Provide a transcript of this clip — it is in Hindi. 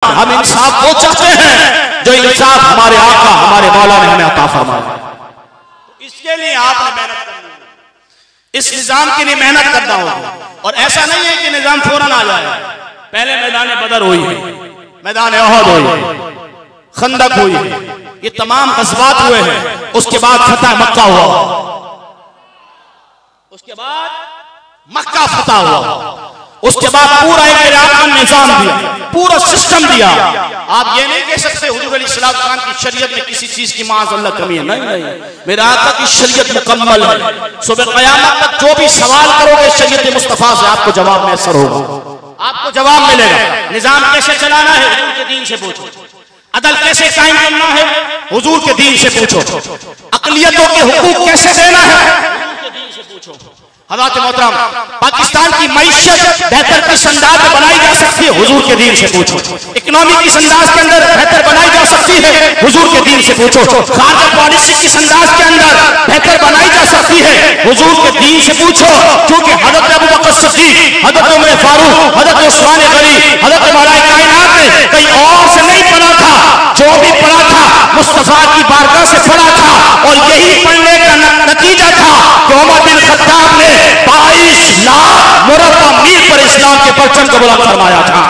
हम इंसाफ वो चाहते हैं जो इंसाफ हमारे आका हमारे मौला ने हमें अता फरमाया। इसके लिए आपने मेहनत करनी है, इस निजाम के लिए मेहनत करना होगा। और ऐसा नहीं है कि निजाम फौरन आ जाए। पहले मैदान बदर हुई, मैदान ओहद हुई, खंदक हुई, ये तमाम गज़वात हुए हैं। उसके बाद फतह मक्का हुआ, उसके बाद मक्का फतह हुआ, उसके बाद पूरा एक इराक का निजाम दिया, पूरा सिस्टम दिया। आप ये नहीं कह सकते हुजूर अलैहिस्सलाम की शरीयत में किसी चीज की माज़अल्लाह कमी है। नहीं नहीं, मेरे आका की शरीयत मुकम्मल है। सुबह क़यामत तक जो भी सवाल करोगे शरीयत मुस्तफा से आपको जवाब मैसर होगा, आपको जवाब मिलेगा। निजाम कैसे चलाना है हुजूर के दीन से पूछो, अदल कैसे कायम करना है हुजूर के दीन से पूछो, अक़लियतों के हुकूक कैसे देना है हुजूर के दीन से पूछो। हज़रात मोहतरम, पाकिस्तान की मईशत बेहतर किस अंदाज में बनाई जा सकती है हुजूर के दीन से पूछो। इकोनॉमी किस अंदाज के अंदर बेहतर बनाई जा सकती है हुजूर के दीन से पूछो। खारजा पॉलिसी किस अंदाज के अंदर बेहतर बनाई जा सकती है हुजूर के दीन से पूछो। क्योंकि हज़रत अबू बकर सिद्दीक़, हज़रत उमर फारूक, हज़रत उस्मान गनी, हज़रत मौलाए कायनात ने कहीं और से नहीं पढ़ा था, जो भी पढ़ा था मुस्तफा की बारगाह से पढ़ा था। और यही पढ़ने का नतीजा था कि उमर बिन खत्ताब ने 22 लाख मुरब्बा मील पर इस्लाम के परचम को बुलंद फरमाया था।